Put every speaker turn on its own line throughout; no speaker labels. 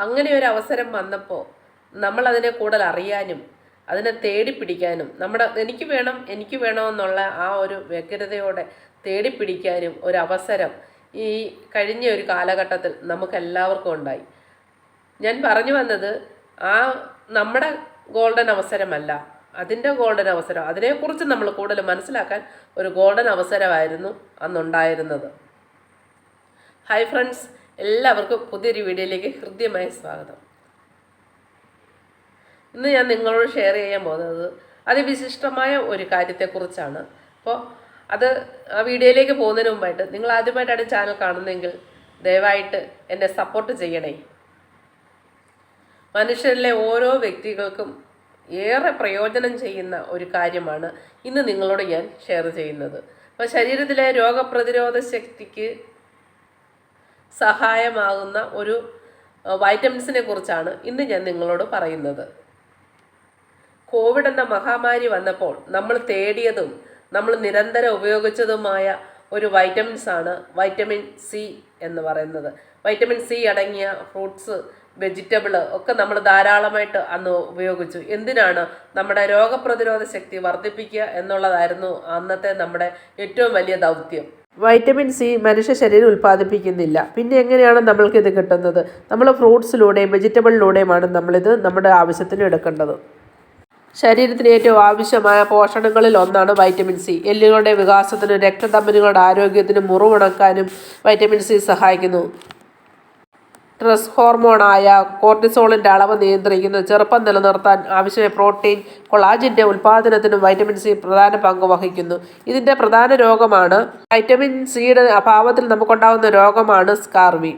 അങ്ങനെ ഒരു അവസരം വന്നപ്പോൾ നമ്മളതിനെ കൂടുതൽ അറിയാനും അതിനെ തേടിപ്പിടിക്കാനും എനിക്ക് വേണമെന്നുള്ള ആ ഒരു വ്യഗ്രതയോടെ തേടിപ്പിടിക്കാനും ഒരവസരം ഈ കഴിഞ്ഞ ഒരു കാലഘട്ടത്തിൽ നമുക്കെല്ലാവർക്കും ഉണ്ടായി. ഞാൻ പറഞ്ഞു വന്നത് നമ്മുടെ ഗോൾഡൻ അവസരമല്ല, അതിൻ്റെ ഗോൾഡൻ അവസരം, അതിനെക്കുറിച്ച് നമ്മൾ കൂടുതൽ മനസ്സിലാക്കാൻ ഒരു ഗോൾഡൻ അവസരമായിരുന്നു അന്നുണ്ടായിരുന്നത്. ഹായ് ഫ്രണ്ട്സ്, എല്ലാവർക്കും പുതിയൊരു വീഡിയോയിലേക്ക് ഹൃദ്യമായ സ്വാഗതം. ഇന്ന് ഞാൻ നിങ്ങളോട് ഷെയർ ചെയ്യാൻ പോകുന്നത് അതിവിശിഷ്ടമായ ഒരു കാര്യത്തെക്കുറിച്ചാണ്. അപ്പോൾ ആ വീഡിയോയിലേക്ക് പോകുന്നതിന് മുമ്പായിട്ട് നിങ്ങൾ ആദ്യമായിട്ടാണ് ചാനൽ കാണുന്നതെങ്കിൽ ദയവായിട്ട് എന്നെ സപ്പോർട്ട് ചെയ്യണേ. മനുഷ്യരിലെ ഓരോ വ്യക്തികൾക്കും ഏറെ പ്രയോജനം ചെയ്യുന്ന ഒരു കാര്യമാണ് ഇന്ന് നിങ്ങളോട് ഞാൻ ഷെയർ ചെയ്യുന്നത്. അപ്പോൾ ശരീരത്തിലെ രോഗപ്രതിരോധ ശക്തിക്ക് സഹായമാകുന്ന ഒരു വൈറ്റമിൻസിനെ കുറിച്ചാണ് ഇന്ന് ഞാൻ നിങ്ങളോട് പറയുന്നത്. കോവിഡ് എന്ന മഹാമാരി വന്നപ്പോൾ നമ്മൾ തേടിയതും നമ്മൾ നിരന്തരം ഉപയോഗിച്ചതുമായ ഒരു വൈറ്റമിൻസാണ് വൈറ്റമിൻ സി എന്ന് പറയുന്നത്. വൈറ്റമിൻ സി അടങ്ങിയ ഫ്രൂട്ട്സ്, വെജിറ്റബിൾ ഒക്കെ നമ്മൾ ധാരാളമായിട്ട് അന്ന് ഉപയോഗിച്ചു. എന്തിനാണ്? നമ്മുടെ രോഗപ്രതിരോധ ശക്തി വർദ്ധിപ്പിക്കുക എന്നുള്ളതായിരുന്നു അന്നത്തെ നമ്മുടെ ഏറ്റവും വലിയ ദൗത്യം. വൈറ്റമിൻ സി മനുഷ്യ ശരീരം ഉൽപ്പാദിപ്പിക്കുന്നില്ല. പിന്നെ എങ്ങനെയാണ് നമ്മൾക്കിത് കിട്ടുന്നത്? നമ്മൾ ഫ്രൂട്ട്സിലൂടെയും വെജിറ്റബിളിലൂടെയുമാണ് നമ്മളിത് നമ്മുടെ ആവശ്യത്തിന് എടുക്കേണ്ടത്. ശരീരത്തിന് ഏറ്റവും ആവശ്യമായ പോഷണങ്ങളിൽ ഒന്നാണ് വൈറ്റമിൻ സി. എല്ലുകളുടെ വികാസത്തിനും രക്തധമനികളുടെ ആരോഗ്യത്തിനും മുറിവുണക്കാനും വൈറ്റമിൻ സി സഹായിക്കുന്നു. സ്ട്രെസ് ഹോർമോണായ കോർട്ടിസോളിൻ്റെ അളവ് നിയന്ത്രിക്കുന്നു. ചെറുപ്പം നിലനിർത്താൻ ആവശ്യമായ പ്രോട്ടീൻ, കൊളാജിൻ്റെ ഉൽപ്പാദനത്തിനും വൈറ്റമിൻ സി പ്രധാന പങ്ക് വഹിക്കുന്നു. ഇതിൻ്റെ പ്രധാന രോഗമാണ് വൈറ്റമിൻ സിയുടെ അഭാവത്തിൽ നമുക്കുണ്ടാകുന്ന രോഗമാണ് സ്കാർവി.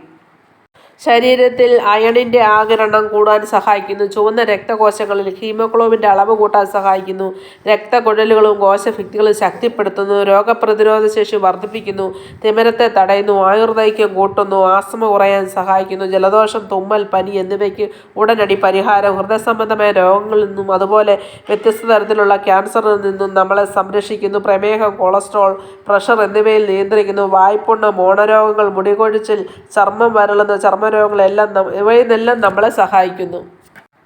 ശരീരത്തിൽ അയണിൻ്റെ ആഗിരണം കൂടാൻ സഹായിക്കുന്നു. ചുവന്ന രക്തകോശങ്ങളിൽ ഹീമോഗ്ലോബിൻ്റെ അളവ് കൂട്ടാൻ സഹായിക്കുന്നു. രക്തക്കുഴലുകളും കോശഭിത്തികളും ശക്തിപ്പെടുത്തുന്നു. രോഗപ്രതിരോധ ശേഷി വർദ്ധിപ്പിക്കുന്നു. തിമിരത്തെ തടയുന്നു. ആയുർദൈർഘ്യം കൂട്ടുന്നു. ആസ്മ കുറയാൻ സഹായിക്കുന്നു. ജലദോഷം, തുമ്മൽ, പനി എന്നിവയ്ക്ക് ഉടനടി പരിഹാരം. ഹൃദയസംബന്ധമായ രോഗങ്ങളിൽ നിന്നും അതുപോലെ വ്യത്യസ്ത തരത്തിലുള്ള ക്യാൻസറിൽ നിന്നും നമ്മളെ സംരക്ഷിക്കുന്നു. പ്രമേഹം, കൊളസ്ട്രോൾ, പ്രഷർ എന്നിവയിൽ നിയന്ത്രിക്കുന്നു. വായ്പുണ്ണ്, മോണരോഗങ്ങൾ, മുടികൊഴിച്ചിൽ, ചർമ്മം വരളുന്ന ഇവയിൽ നിന്നെല്ലാം നമ്മളെ സഹായിക്കുന്നു.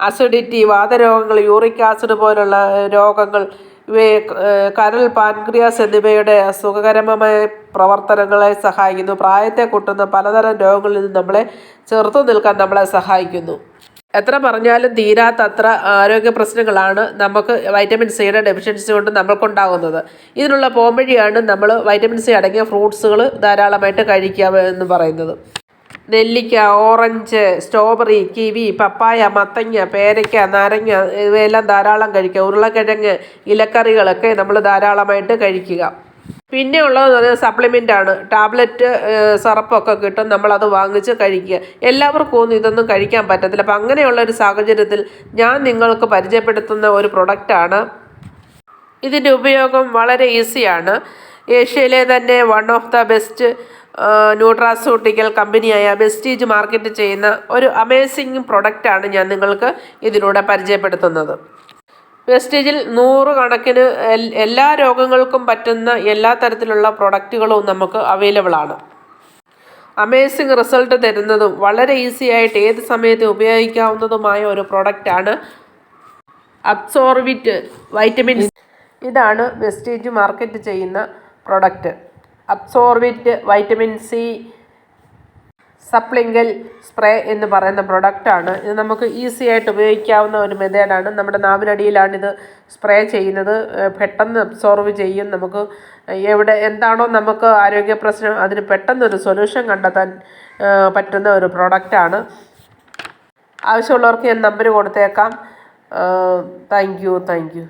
അസിഡിറ്റി, വാതരോഗങ്ങൾ, യൂറിക് ആസിഡ് പോലുള്ള രോഗങ്ങൾ, കരൾ, പാൻക്രിയാസ് എന്നിവയുടെ സുഖകരമായ പ്രവർത്തനങ്ങളെ സഹായിക്കുന്നു. പ്രായത്തെ കൂട്ടുന്ന പലതരം രോഗങ്ങളിൽ നിന്ന് നമ്മളെ ചെറുത്തു നിൽക്കാൻ നമ്മളെ സഹായിക്കുന്നു. എത്ര പറഞ്ഞാലും തീരാത്തത്ര ആരോഗ്യ പ്രശ്നങ്ങളാണ് നമുക്ക് വൈറ്റമിൻ സിയുടെ ഡെഫിഷ്യൻസി കൊണ്ട് നമ്മൾക്കുണ്ടാകുന്നത്. ഇതിനുള്ള പോംവഴിയാണ് നമ്മൾ വൈറ്റമിൻ സി അടങ്ങിയ ഫ്രൂട്ട്സുകൾ ധാരാളമായിട്ട് കഴിക്കുക എന്ന് പറയുന്നത്. നെല്ലിക്ക, ഓറഞ്ച്, സ്ട്രോബെറി, കിവി, പപ്പായ, മത്തങ്ങ, പേരയ്ക്ക, നാരങ്ങ ഇവയെല്ലാം ധാരാളം കഴിക്കുക. ഉരുളക്കിഴങ്ങ്, ഇലക്കറികളൊക്കെ നമ്മൾ ധാരാളമായിട്ട് കഴിക്കുക. പിന്നെ ഉള്ളതെന്ന് പറഞ്ഞാൽ സപ്ലിമെൻ്റാണ്. ടാബ്ലറ്റ്, സിറപ്പൊക്കെ കിട്ടും, നമ്മളത് വാങ്ങിച്ച് കഴിക്കുക. എല്ലാവർക്കും ഒന്നും ഇതൊന്നും കഴിക്കാൻ പറ്റത്തില്ല. അപ്പം അങ്ങനെയുള്ള ഒരു സാഹചര്യത്തിൽ ഞാൻ നിങ്ങൾക്ക് പരിചയപ്പെടുത്തുന്ന ഒരു പ്രൊഡക്റ്റാണ്. ഇതിൻ്റെ ഉപയോഗം വളരെ ഈസിയാണ്. ഏഷ്യയിലെ തന്നെ one of the best nutraceutical കമ്പനിയായ വെസ്റ്റീജ് മാർക്കറ്റ് ചെയ്യുന്ന ഒരു അമേസിങ് പ്രൊഡക്റ്റാണ് ഞാൻ നിങ്ങൾക്ക് ഇതിലൂടെ പരിചയപ്പെടുത്തുന്നത്. വെസ്റ്റീജിൽ 100 കണക്കിന് എല്ലാ രോഗങ്ങൾക്കും പറ്റുന്ന എല്ലാ തരത്തിലുള്ള പ്രൊഡക്റ്റുകളും നമുക്ക് അവൈലബിൾ ആണ്. അമേസിങ് റിസൾട്ട് തരുന്നതും വളരെ ഈസി ആയിട്ട് ഏത് സമയത്തും ഉപയോഗിക്കാവുന്നതുമായ ഒരു പ്രൊഡക്റ്റാണ് അബ്സോർബിറ്റ് വൈറ്റമിൻ. ഇതാണ് വെസ്റ്റീജ് മാർക്കറ്റ് ചെയ്യുന്ന പ്രൊഡക്റ്റ്. അബ്സോർബിറ്റ് വൈറ്റമിൻ സി സപ്ലിംഗൽ സ്പ്രേ എന്ന് പറയുന്ന പ്രൊഡക്റ്റാണ്. ഇത് നമുക്ക് ഈസി ആയിട്ട് ഉപയോഗിക്കാവുന്ന ഒരു മെത്തേഡാണ്. നമ്മുടെ നാവിനടിയിലാണിത് സ്പ്രേ ചെയ്യുന്നത്. പെട്ടെന്ന് അബ്സോർവ് ചെയ്യും. നമുക്ക് എന്താണോ നമുക്ക് ആരോഗ്യ പ്രശ്നം അതിന് പെട്ടെന്നൊരു സൊല്യൂഷൻ കണ്ടെത്താൻ പറ്റുന്ന ഒരു പ്രൊഡക്റ്റാണ്. ആവശ്യമുള്ളവർക്ക് ഞാൻ നമ്പർ കൊടുത്തേക്കാം. Thank you.